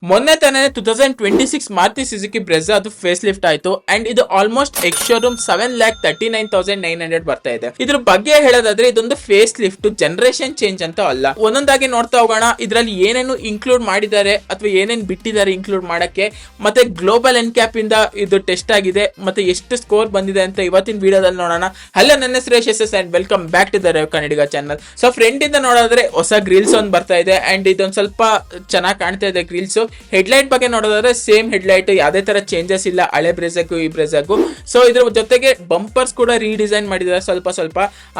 ಮೊನ್ನೆ ತಾನೇ 2026 ಮಾರುತಿ ಸುಜುಕಿ ಬ್ರೆಝಾ ಅದು ಫೇಸ್ ಲಿಫ್ಟ್ ಆಯ್ತು ಅಂಡ್ ಇದು ಆಲ್ಮೋಸ್ಟ್ ಎಕ್ಸ್ ಶೋರೂಮ್ 7,39,900 ಬರ್ತಾ ಇದೆ. ಇದ್ರ ಬಗ್ಗೆ ಹೇಳೋದಾದ್ರೆ ಇದೊಂದು ಫೇಸ್ ಲಿಫ್ಟ್ ಜನರೇಷನ್ ಚೇಂಜ್ ಅಂತ ಅಲ್ಲ. ಒಂದೊಂದಾಗಿ ನೋಡ್ತಾ ಹೋಗೋಣ ಇದರಲ್ಲಿ ಏನೇನು ಇನ್ಕ್ಲೂಡ್ ಮಾಡಿದ್ದಾರೆ ಅಥವಾ ಏನೇನು ಬಿಟ್ಟಿದ್ದಾರೆ ಇನ್ಕ್ಲೂಡ್ ಮಾಡಕ್ಕೆ, ಮತ್ತೆ ಗ್ಲೋಬಲ್ ಎನ್ ಕ್ಯಾಪ್ ಇಂದ ಇದು ಟೆಸ್ಟ್ ಆಗಿದೆ ಮತ್ತೆ ಎಷ್ಟು ಸ್ಕೋರ್ ಬಂದಿದೆ ಅಂತ ಇವತ್ತಿನ ವಿಡಿಯೋದಲ್ಲಿ ನೋಡೋಣ. ಹಲೋ, ನನ್ನ ಹೆಸರು Yashas and welcome back to the rave Kannadiga channel. So friend ಇಂದ ನೋಡೋದ್ರೆ ಹೊಸ ಗ್ರಿಲ್ಸ್ ಒಂದು ಬರ್ತಾ ಇದೆ ಅಂಡ್ ಇದೊಂದು ಸ್ವಲ್ಪ ಚೆನ್ನಾಗಿ ಕಾಣ್ತಾ ಇದೆ ಗ್ರಿಲ್ಸ್. ಹೆಡ್ಲೈಟ್ ಬಗ್ಗೆ ನೋಡೋದಾದ್ರೆ ಸೇಮ್ ಹೆಡ್ಲೈಟ್, ಯಾವುದೇ ತರ ಚೇಂಜಸ್ ಇಲ್ಲ ಹಳೆ ಬ್ರೆಝಾಗೂ ಈ ಬ್ರೆಝಾಗೂ. ಸೊ ಇದ್ರ ಜೊತೆಗೆ ಬಂಪರ್ಸ್ ಕೂಡ ರೀಡಿಸೈನ್ ಮಾಡಿದ್ದಾರೆ ಸ್ವಲ್ಪ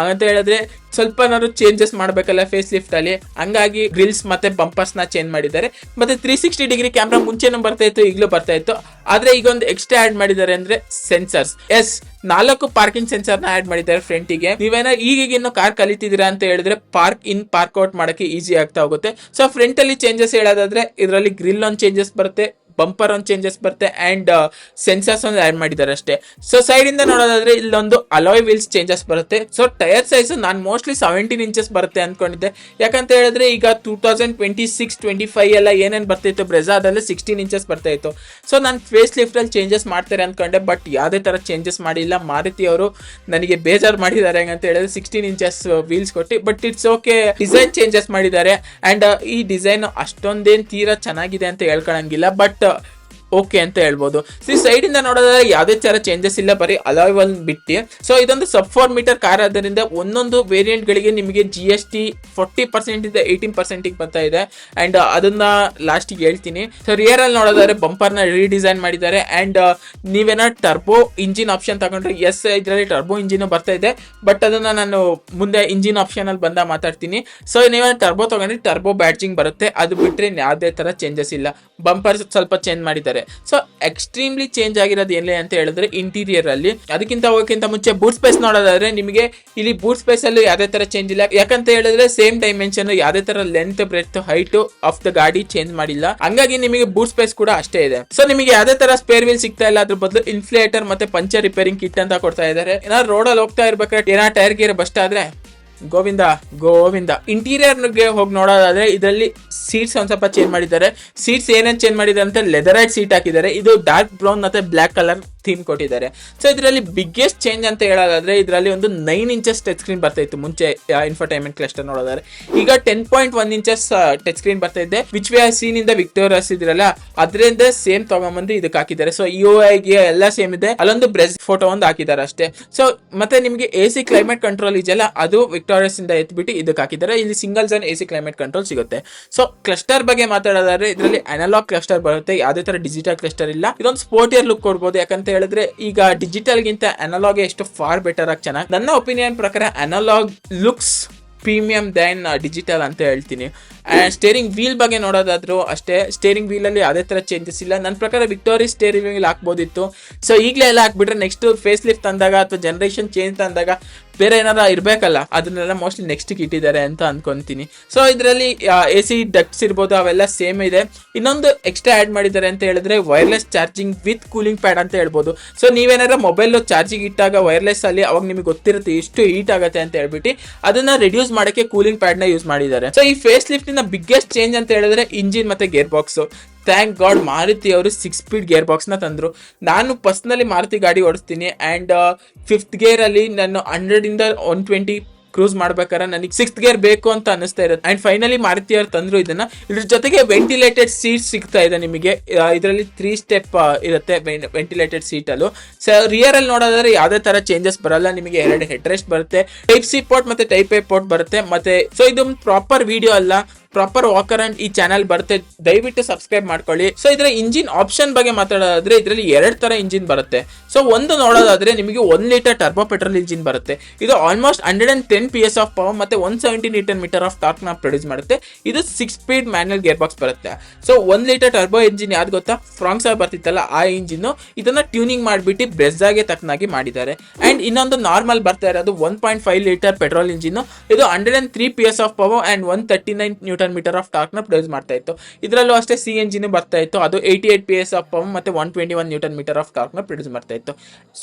ಅಂತ ಹೇಳಿದ್ರೆ ಸ್ವಲ್ಪ ಏನಾದ್ರು ಚೇಂಜಸ್ ಮಾಡಬೇಕಲ್ಲ ಫೇಸ್ ಲಿಫ್ಟ್ ಅಲ್ಲಿ, ಹಂಗಾಗಿ ಗ್ರಿಲ್ಸ್ ಮತ್ತೆ ಬಂಪರ್ಸ್ ನ ಚೇಂಜ್ ಮಾಡಿದ್ದಾರೆ. ಮತ್ತೆ 360 ಡಿಗ್ರಿ ಕ್ಯಾಮ್ರಾ ಮುಂಚೆನೂ ಬರ್ತಾ ಇತ್ತು, ಈಗಲೂ ಬರ್ತಾ ಇತ್ತು. ಆದ್ರೆ ಈಗ ಒಂದು ಎಕ್ಸ್ಟ್ರಾ ಆಡ್ ಮಾಡಿದ್ದಾರೆ ಅಂದ್ರೆ ಸೆನ್ಸರ್ಸ್. 4 ಪಾರ್ಕಿಂಗ್ ಸೆನ್ಸರ್ ನ ಆಡ್ ಮಾಡಿದ್ದಾರೆ ಫ್ರಂಟಿಗೆ. ನೀವೇನೋ ಈಗ ಇನ್ನು ಕಾರ್ ಕಲಿತಿದ್ದೀರಾ ಅಂತ ಹೇಳಿದ್ರೆ ಪಾರ್ಕ್ ಇನ್ ಪಾರ್ಕ್ ಔಟ್ ಮಾಡಕ್ಕೆ ಈಸಿ ಆಗ್ತಾ ಹೋಗುತ್ತೆ. ಸೊ ಫ್ರಂಟ್ ಅಲ್ಲಿ ಚೇಂಜಸ್ ಹೇಳೋದಾದ್ರೆ ಇದರಲ್ಲಿ ಗ್ರಿಲ್ ಒಂದು ಚೇಂಜಸ್ ಬರುತ್ತೆ, ಬಂಪರ್ ಒಂದು ಚೇಂಜಸ್ ಬರುತ್ತೆ ಅಂಡ್ ಸೆನ್ಸರ್ಸ್ ಒಂದು ಆಡ್ ಮಾಡಿದ್ದಾರೆ ಅಷ್ಟೇ. ಸೊ ಸೈಡ್ ಇಂದ ನೋಡೋದಾದ್ರೆ ಇಲ್ಲೊಂದು ಅಲಾಯ್ ವೀಲ್ಸ್ ಚೇಂಜಸ್ ಬರುತ್ತೆ. ಸೊ ಟೈರ್ ಸೈಜ್ ನಾನು ಮೋಸ್ಟ್ಲಿ 17 ಇಂಚಸ್ ಬರುತ್ತೆ ಅನ್ಕೊಂಡಿದ್ದೆ, ಯಾಕಂತ ಹೇಳಿದ್ರೆ ಈಗ 2026-25 ಎಲ್ಲ ಏನೇನು ಬರ್ತಿತ್ತು ಬ್ರೆಝಾ ಅದೆಲ್ಲ 16 ಇಂಚಸ್ ಬರ್ತಾ ಇತ್ತು. ಸೊ ನಾನು ಫೇಸ್ ಲಿಫ್ಟ್ ಅಲ್ಲಿ ಚೇಂಜಸ್ ಮಾಡ್ತಾರೆ ಅನ್ಕೊಂಡೆ, ಬಟ್ ಯಾವುದೇ ತರ ಚೇಂಜಸ್ ಮಾಡಿಲ್ಲ. ಮಾರುತಿ ಅವರು ನನಗೆ ಬೇಜಾರು ಮಾಡಿದ್ದಾರೆ ಅಂತ ಹೇಳಿದ್ರೆ 16 ಇಂಚಸ್ ವೀಲ್ಸ್ ಕೊಟ್ಟು, but it's okay. Design changes ಮಾಡಿದ್ದಾರೆ ಅಂಡ್ ಈ ಡಿಸೈನ್ ಅಷ್ಟೊಂದೇನು ತೀರಾ ಚೆನ್ನಾಗಿದೆ ಅಂತ ಹೇಳ್ಕೊಳಂಗಿಲ್ಲ, ಬಟ್ ಓಕೆ ಅಂತ ಹೇಳ್ಬೋದು. ಸೈಡ್ ಇಂದ ನೋಡೋದಾದ್ರೆ ಯಾವುದೇ ತರ ಚೇಂಜಸ್ ಇಲ್ಲ, ಬರೀ ಅಲಾಯ್ ವೀಲ್ ಬಿಟ್ಟು. ಸೊ ಇದೊಂದು ಸಬ್ 4 ಮೀಟರ್ ಕಾರ್ ಆದ್ದರಿಂದ ಒಂದೊಂದು ವೇರಿಯಂಟ್ ಗಳಿಗೆ ನಿಮಗೆ GST 40% ಇಂದ 18% ಬರ್ತಾ ಇದೆ ಅಂಡ್ ಅದನ್ನ ಲಾಸ್ಟ್ ಹೇಳ್ತೀನಿ. ಸೊ ರಿಯರ್ ಅಲ್ಲಿ ನೋಡೋದಾದ್ರೆ ಬಂಪರ್ ನ ರೀಡಿಸೈನ್ ಮಾಡಿದ್ದಾರೆ ಅಂಡ್ ನೀವೇನ ಟರ್ಬೋ ಇಂಜಿನ್ ಆಪ್ಷನ್ ತಗೊಂಡ್ರೆ ಇದರಲ್ಲಿ ಟರ್ಬೋ ಇಂಜಿನ್ ಬರ್ತಾ ಇದೆ, ಬಟ್ ಅದನ್ನ ನಾನು ಮುಂದೆ ಇಂಜಿನ್ ಆಪ್ಷನ್ ಅಲ್ಲಿ ಬಂದ ಮಾತಾಡ್ತೀನಿ. ಸೊ ನೀವೇನ ಟರ್ಬೋ ತಗೊಂಡ್ರೆ ಟರ್ಬೋ ಬ್ಯಾಡ್ಜಿಂಗ್ ಬರುತ್ತೆ, ಅದು ಬಿಟ್ರೆ ಯಾವುದೇ ತರ ಚೇಂಜಸ್ ಇಲ್ಲ. ಬಂಪರ್ ಸ್ವಲ್ಪ ಚೇಂಜ್ ಮಾಡಿದ್ದಾರೆ. ಸೊ ಎಕ್ಸ್ಟ್ರೀಮ್ಲಿ ಚೇಂಜ್ ಆಗಿರೋದು ಎಲ್ಲಿ ಅಂತ ಹೇಳಿದ್ರೆ ಇಂಟೀರಿಯರ್ ಅಲ್ಲಿ. ಅದಕ್ಕಿಂತ ಹೋಗೋಕ್ಕಿಂತ ಮುಂಚೆ ಬೂಟ್ ಸ್ಪೇಸ್ ನೋಡೋದಾದ್ರೆ ನಿಮಗೆ ಇಲ್ಲಿ ಬೂಟ್ ಸ್ಪೇಸ್ ಅಲ್ಲಿ ಯಾವುದೇ ತರ ಚೇಂಜ್ ಇಲ್ಲ, ಯಾಕಂತ ಹೇಳಿದ್ರೆ ಸೇಮ್ ಡೈಮೆನ್ಷನ್, ಯಾವುದೇ ತರ length breadth height of the ಗಾಡಿ ಚೇಂಜ್ ಮಾಡಿಲ್ಲ, ಹಂಗಾಗಿ ನಿಮಗೆ ಬೂಟ್ ಸ್ಪೇಸ್ ಕೂಡ ಅಷ್ಟೇ ಇದೆ. ಸೊ ನಿಮಗೆ ಯಾವುದೇ ತರ ಸ್ಪೇರ್ ವೀಲ್ ಸಿಗ್ತಾ ಇಲ್ಲ, ಅದ್ರ ಬದಲು ಇನ್ಫ್ಲೇಟರ್ ಮತ್ತೆ ಪಂಚರ್ ರಿಪೇರಿಂಗ್ ಕಿಟ್ ಅಂತ ಕೊಡ್ತಾ ಇದ್ದಾರೆ. ಏನಾದ್ರು ರೋಡ್ ಅಲ್ಲಿ ಹೋಗ್ತಾ ಇರ್ಬೇಕಾದ್ರೆ ಏನಾದ್ರು ಟೈರ್ ಗೇರ್ ಬಸ್ಟ್ ಆದ್ರೆ ಗೋವಿಂದ. ಇಂಟೀರಿಯರ್ಗೆ ಹೋಗಿ ನೋಡೋದಾದ್ರೆ ಇದರಲ್ಲಿ ಸೀಟ್ಸ್ ಒಂದ್ ಸ್ವಲ್ಪ ಚೇಂಜ್ ಮಾಡಿದ್ದಾರೆ. ಸೀಟ್ಸ್ ಏನೇನು ಚೇಂಜ್ ಮಾಡಿದ್ದಾರೆ ಅಂತ ಲೆದರೈಟ್ ಸೀಟ್ ಹಾಕಿದ್ದಾರೆ. ಇದು ಡಾರ್ಕ್ ಬ್ರೌನ್ ಮತ್ತೆ ಬ್ಲಾಕ್ ಕಲರ್ ಥೀಮ್ ಕೊಟ್ಟಿದ್ದಾರೆ. ಸೊ ಇದರಲ್ಲಿ ಬಿಗ್ಗೆಸ್ಟ್ ಚೇಂಜ್ ಅಂತ ಹೇಳೋದಾದ್ರೆ ಇದರಲ್ಲಿ ಒಂದು 9 ಇಂಚಸ್ ಟಚ್ ಸ್ಕ್ರೀನ್ ಬರ್ತಾ ಇತ್ತು ಮುಂಚೆ ಇನ್ಫೋಟೈನ್ಮೆಂಟ್ ಕ್ಲಸ್ಟರ್ ನೋಡೋದಾದ್ರೆ. ಈಗ 10.1 ಇಂಚಸ್ ಟಚ್ ಸ್ಕ್ರೀನ್ ಬರ್ತಾ ಇದೆ, ವಿಚ್ ವಿ ಆರ್ ಸೀನ್ ಇಂದ ವಿಕ್ಟೋರಿಯಸ್ ಇದ್ರಲ್ಲ ಅದರಿಂದ ಸೇಮ್ ತಗೊಂಬಂದು ಇದಕ್ಕೆ ಹಾಕಿದ್ದಾರೆ. ಸೊ UI ಗೆ ಎಲ್ಲ ಸೇಮ್ ಇದೆ, ಅಲ್ಲೊಂದು ಬ್ರೆಸ್ ಫೋಟೋ ಒಂದು ಹಾಕಿದ್ದಾರೆ ಅಷ್ಟೇ. ಸೊ ಮತ್ತೆ ನಿಮಗೆ AC ಕ್ಲೈಮೇಟ್ ಕಂಟ್ರೋಲ್ ಇದೆಯಲ್ಲ ಅದು ವಿಕ್ಟೋರಿಯಸ್ ಇಂದ ಎತ್ಬಿಟ್ಟು ಇದಕ್ಕೆ ಹಾಕಿದ್ದಾರೆ. ಇಲ್ಲಿ single zone AC climate control ಸಿಗುತ್ತೆ. ಸೊ ಕ್ಲಸ್ಟರ್ ಬಗ್ಗೆ ಮಾತಾಡೋದಾದ್ರೆ ಇದರಲ್ಲಿ ಅನಲಾಗ್ ಕ್ಲಸ್ಟರ್ ಬರುತ್ತೆ, ಯಾವುದೇ ತರ ಡಿಜಿಟಲ್ ಕ್ಲಸ್ಟರ್ ಇಲ್ಲ. ಇದೊಂದು ಸ್ಪೋರ್ಟಿಯರ್ ಲುಕ್ ಕೊಡ್ಬೋದು, ಯಾಕಂತ ಹೇಳಿದ್ರೆ ಈಗ ಡಿಜಿಟಲ್ ಗಿಂತ ಅನಲಾಗ್ ಎಷ್ಟು ಫಾರ್ ಬೆಟರ್ ಆಗಿ ಚೆನ್ನಾಗಿ. ನನ್ನ ಒಪಿನಿಯನ್ ಪ್ರಕಾರ analogue looks premium then digital ಅಂತ ಹೇಳ್ತೀನಿ. ಸ್ಟೇರಿಂಗ್ ವೀಲ್ ಬಗ್ಗೆ ನೋಡೋದಾದ್ರು ಅಷ್ಟೇ, ಸ್ಟೇರಿಂಗ್ ವೀಲ್ ಅಲ್ಲಿ ಯಾವುದೇ ತರ ಚೇಂಜಸ್ ಇಲ್ಲ. ನನ್ನ ಪ್ರಕಾರ ವಿಕ್ಟೋರಿ ಸ್ಟೇರಿಂಗ್ ವೀಲ್ ಹಾಕ್ಬೋದಿತ್ತು. ಸೊ ಈಗಲೇ ಎಲ್ಲ ಹಾಕ್ಬಿಟ್ರೆ ನೆಕ್ಸ್ಟ್ ಫೇಸ್ ಲಿಫ್ಟ್ ತಂದಾಗ ಅಥವಾ ಜನರೇಷನ್ ಚೇಂಜ್ ತಂದಾಗ ಬೇರೆ ಏನಾರ ಇರಬೇಕಲ್ಲ, ಅದನ್ನೆಲ್ಲ ಮೋಸ್ಟ್ಲಿ ನೆಕ್ಸ್ಟ್ ಇಟ್ಟಿದ್ದಾರೆ ಅಂತ ಅನ್ಕೊಂತೀನಿ. ಸೊ ಇದರಲ್ಲಿ AC ಡಕ್ಟ್ಸ್ ಇರ್ಬೋದು ಅವೆಲ್ಲ ಸೇಮ್ ಇದೆ. ಇನ್ನೊಂದು ಎಕ್ಸ್ಟ್ರಾ ಆಡ್ ಮಾಡಿದ್ದಾರೆ ಅಂತ ಹೇಳಿದ್ರೆ wireless charging with cooling pad ಅಂತ ಹೇಳ್ಬೋದು. ಸೊ ನೀವೇನಾರ ಮೊಬೈಲ್ ಚಾರ್ಜಿಂಗ್ ಇಟ್ಟಾಗ ವೈರ್ಲೆಸ್ ಅಲ್ಲಿ ಅವಾಗ ನಿಮಗೆ ಗೊತ್ತಿರುತ್ತೆ ಎಷ್ಟು ಹೀಟ್ ಆಗುತ್ತೆ ಅಂತ ಹೇಳ್ಬಿಟ್ಟು ಅದನ್ನ ರಿಡ್ಯೂಸ್ ಮಾಡಕ್ಕೆ ಕೂಲಿಂಗ್ ಪ್ಯಾಡ್ ನ ಯೂಸ್ ಮಾಡಿದ್ದಾರೆ. ಸೊ ಈ ಫೇಸ್ ಲಿಫ್ಟ್ ನ ಬಿಗ್ಗೆಸ್ಟ್ ಚೇಂಜ್ ಅಂತ ಹೇಳಿದ್ರೆ ಇಂಜಿನ್ ಮತ್ತೆ gear box. Thank god Maruti ಅವರು 6 ಸ್ಪೀಡ್ ಗೇರ್ ಬಾಕ್ಸ್ ನ ತಂದ್ರು. ನಾನು ಪರ್ಸನಲಿ ಮಾರುತಿ ಗಾಡಿ ಓಡಿಸ್ತೀನಿ ಅಂಡ್ 5th ಗೇರ್ ಅಲ್ಲಿ ನಾನು 100 ಇಂದ 120 ಕ್ರೂಸ್ ಮಾಡ್ಬೇಕಾದ್ರೆ ನನಗೆ 6th ಗೇರ್ ಬೇಕು ಅಂತ ಅನಿಸ್ತಾ ಇರುತ್ತೆ. ಅಂಡ್ ಫೈನಲಿ ಮಾರುತಿ ಅವರು ತಂದ್ರು ಇದನ್ನ. ಇದ್ರ ಜೊತೆಗೆ ವೆಂಟಿಲೇಟೆಡ್ ಸೀಟ್ ಸಿಗ್ತಾ ಇದೆ ನಿಮಗೆ. ಇದರಲ್ಲಿ 3 ಸ್ಟೆಪ್ ಇರುತ್ತೆ ವೆಂಟಿಲೇಟೆಡ್ ಸೀಟ್ ಅಲ್ಲೂ. ಸೊ ರಿಯರ್ ಅಲ್ಲಿ ನೋಡೋದಾದ್ರೆ ಯಾವುದೇ ತರ ಚೇಂಜಸ್ ಬರಲ್ಲ, ನಿಮಗೆ 2 ಹೆಡ್ ರೆಸ್ಟ್ ಬರುತ್ತೆ, ಟೈಪ್ C ಪೋರ್ಟ್ ಮತ್ತೆ ಟೈಪ್ A ಪೋರ್ಟ್ ಬರುತ್ತೆ. ಮತ್ತೆ ಸೊ ಇದು ಪ್ರಾಪರ್ ವಿಡಿಯೋ ಅಲ್ಲ, ಪ್ರಾಪರ್ ವಾಕರ್ ಅಂಡ್ ಈ ಚಾನಲ್ ಬರುತ್ತೆ, ದಯವಿಟ್ಟು ಸಬ್ಸ್ಕ್ರೈಬ್ ಮಾಡ್ಕೊಳ್ಳಿ. ಸೊ ಇದರ ಇಂಜಿನ್ ಆಪ್ಷನ್ ಬಗ್ಗೆ ಮಾತಾಡೋದಾದ್ರೆ ಇದರಲ್ಲಿ 2 ತರ ಇಂಜಿನ್ ಬರುತ್ತೆ. ಸೊ ಒಂದು ನೋಡೋದಾದ್ರೆ ನಿಮಗೆ 1 ಲೀಟರ್ ಟರ್ಬೋ ಪೆಟ್ರೋಲ್ ಇಂಜಿನ್ ಬರುತ್ತೆ. ಇದು ಆಲ್ಮೋಸ್ಟ್ 110 PS ಆಫ್ ಪವರ್ ಮತ್ತೆ 170 ನ್ಯೂಟನ್ ಮೀಟರ್ ಆಫ್ ಟಾರ್ಕ್ ನ ಪ್ರೊಡ್ಯೂಸ್ ಮಾಡುತ್ತೆ. ಇದು 6 ಸ್ಪೀಡ್ ಮ್ಯಾನ್ಯಲ್ ಗೇರ್ ಬಾಕ್ಸ್ ಬರುತ್ತೆ. ಸೊ 1 ಲೀಟರ್ ಟರ್ಬೋ ಇಂಜಿನ್ ಯಾವ್ದು ಗೊತ್ತಾ, ಫ್ರಾಂಕ್ಸ್ ಬರ್ತಿತ್ತಲ್ಲ ಆ ಇಂಜಿನ್, ಇದನ್ನ ಟ್ಯೂನಿಂಗ್ ಮಾಡಿಬಿಟ್ಟು ಬ್ರೆಝಾಗೆ ತಕ್ಕನಾಗಿ ಮಾಡಿದ್ದಾರೆ. ಅಂಡ್ ಇನ್ನೊಂದು ನಾರ್ಮಲ್ ಬರ್ತಾ ಇರೋದು 1.5 ಲೀಟರ್ ಪೆಟ್ರೋಲ್ ಇಂಜಿನ್. ಇದು 103 PS of power and 139 newton metre of torque ನ ಪ್ರೊಡ್ಯೂಸ್ ಮಾಡ್ತಾ ಇತ್ತು. ಇದರಲ್ಲೂ ಅಷ್ಟೇ CNG ಬರ್ತಾ ಇತ್ತು, ಅದು 88 PS ಆಫ್ ಪವರ್ ಮತ್ತೆ 121 ನ್ಯೂಟನ್ ಮೀಟರ್ ಆಫ್ ಟಾರ್ಕ್ ನ ಪ್ರೊಡ್ಯೂಸ್ ಮಾಡ್ತಾ ಇತ್ತು.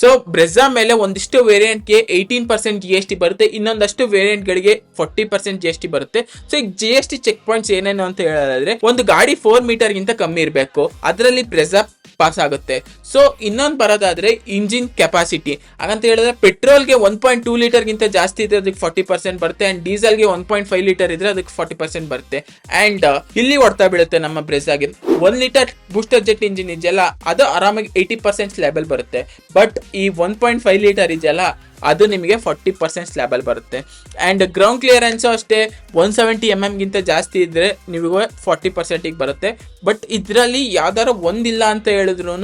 ಸೊ ಬ್ರೆಜಾ ಮೇಲೆ ಒಂದಿಷ್ಟು ವೇರಿಯಂಟ್ಗೆ 18% GST ಬರುತ್ತೆ, ಇನ್ನೊಂದಷ್ಟು ವೇರಿಯಂಟ್ ಗಳಿಗೆ 40% GST ಬರುತ್ತೆ. ಸೊ ಈಗ GST ಚೆಕ್ ಪಾಯಿಂಟ್ಸ್ ಏನೇನು ಅಂತ ಹೇಳೋದಾದ್ರೆ, ಒಂದು ಗಾಡಿ 4 ಮೀಟರ್ ಗಿಂತ ಕಮ್ಮಿ ಇರಬೇಕು, ಅದರಲ್ಲಿ ಬ್ರೆಜಾ ಪಾಸ್ ಆಗುತ್ತೆ. ಸೊ ಇನ್ನೊಂದು ಬರೋದಾದ್ರೆ ಇಂಜಿನ್ ಕೆಪಾಸಿಟಿ, ಹಾಗಂತ ಹೇಳಿದ್ರೆ ಪೆಟ್ರೋಲ್ಗೆ 1.2 ಲೀಟರ್ ಗಿಂತ ಜಾಸ್ತಿ ಇದ್ರೆ ಅದಕ್ಕೆ 40% ಬರುತ್ತೆ, ಅಂಡ್ ಡೀಸೆಲ್ಗೆ 1.5 ಲೀಟರ್ ಇದ್ರೆ ಅದಕ್ಕೆ 40% ಬರುತ್ತೆ. ಅಂಡ್ ಇಲ್ಲಿ ಹೊಡ್ತಾ ಬೀಳುತ್ತೆ ನಮ್ಮ ಬ್ರೆಜಾಗೆ 1 ಲೀಟರ್ ಬೂಸ್ಟರ್ ಜೆಟ್ ಇಂಜಿನ್ ಇದೆಯಲ್ಲ, ಅದು ಆರಾಮಾಗಿ 80% ಸ್ಲ್ಯಾಬಲ್ ಬರುತ್ತೆ. ಬಟ್ ಈ 1.5 ಲೀಟರ್ ಇದೆಯಲ್ಲ, ಅದು ನಿಮಗೆ 40% ಸ್ಲ್ಯಾಬಲ್ ಬರುತ್ತೆ. ಅಂಡ್ ಗ್ರೌಂಡ್ ಕ್ಲಿಯರೆನ್ಸ್ ಅಷ್ಟೇ 170 mm ಗಿಂತ ಜಾಸ್ತಿ ಇದ್ರೆ ನಿಮಗೆ 40% ಬರುತ್ತೆ. ಬಟ್ ಇದರಲ್ಲಿ ಯಾವ್ದಾರ ಒಂದಿಲ್ಲ ಅಂತ ಹೇಳಿದ್ರು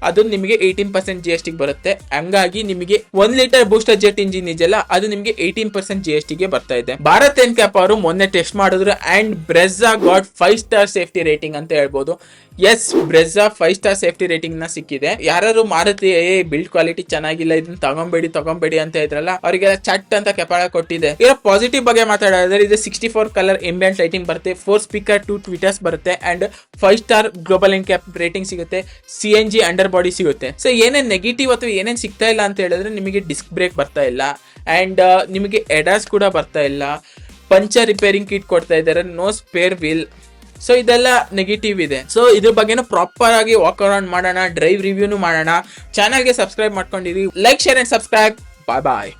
ಅದು ನಿಮಗೆ 18% GST ಬರುತ್ತೆ. ಹಂಗಾಗಿ ನಿಮಗೆ 1 ಲೀಟರ್ ಬೂಸ್ಟರ್ ಜೆಟ್ ಇಂಜಿನ್ ಇದೆಯಲ್ಲ, ಅದು ನಿಮಗೆ 18% GST ಗೆ ಬರ್ತಾ ಇದೆ. ಭಾರತ್ ಎನ್ಕ್ಯಾಪ್ ಅವರು ಮೊನ್ನೆ ಟೆಸ್ಟ್ ಮಾಡಿದ್ರು and Brezza got 5 star safety rating ಅಂತ ಹೇಳ್ಬೋದು. Yes, Brezza 5 star safety rating ನ ಸಿಕ್ಕಿದೆ. ಯಾರು ಮಾರುತಿ ಬಿಲ್ಡ್ ಕ್ವಾಲಿಟಿ ಚೆನ್ನಾಗಿಲ್ಲ, ಇದನ್ನ ತಗೊಂಬೇಡಿ ಅಂತ ಇದ್ರಲ್ಲ, ಅವರಿಗೆಲ್ಲ ಚಟ್ ಅಂತ ಕೆಪಾಳ ಕೊಟ್ಟಿದೆ. ಇದರ ಪಾಸಿಟಿವ್ ಬಗ್ಗೆ ಮಾತಾಡೋದಾದ್ರೆ, ಇದು 64 ಕಲರ್ ಎಂಬಿಯಂಟ್ ಲೈಟಿಂಗ್ ಬರುತ್ತೆ, 4 ಸ್ಪೀಕರ್ 2 ಟ್ವಿಟರ್ಸ್ ಬರುತ್ತೆ, and 5 star global NCAP rating ಸಿಗುತ್ತೆ, CNG ಅಂಡರ್ ಬಾಡಿ ಸಿಗುತ್ತೆ. ಸೊ ಏನೇನ್ ನೆಗೆಟಿವ್ ಅಥವಾ ಏನೇನ್ ಸಿಗ್ತಾ ಇಲ್ಲ ಅಂತ ಹೇಳಿದ್ರೆ, ನಿಮಗೆ ಡಿಸ್ಕ್ ಬ್ರೇಕ್ ಬರ್ತಾ ಇಲ್ಲ, ಅಂಡ್ ನಿಮಗೆ ಎಡಾಸ್ ಕೂಡ ಬರ್ತಾ ಇಲ್ಲ, ಪಂಚರ್ ರಿಪೇರಿಂಗ್ ಕಿಟ್ ಕೊಡ್ತಾ ಇದ್ದಾರೆ, ನೋ ಸ್ಪೇರ್ ವೀಲ್. ಸೊ ಇದೆಲ್ಲ ನೆಗೆಟಿವ್ ಇದೆ. ಸೊ ಇದ್ರ ಬಗ್ಗೆನೂ ಪ್ರಾಪರ್ ಆಗಿ ವಾಕ್ ಅರೌಂಡ್ ಮಾಡೋಣ, ಡ್ರೈವ್ ರಿವ್ಯೂನು ಮಾಡೋಣ. ಚಾನಲ್ಗೆ ಸಬ್ಸ್ಕ್ರೈಬ್ ಮಾಡ್ಕೊಂಡಿರಿ. Like, share and subscribe. Bye bye.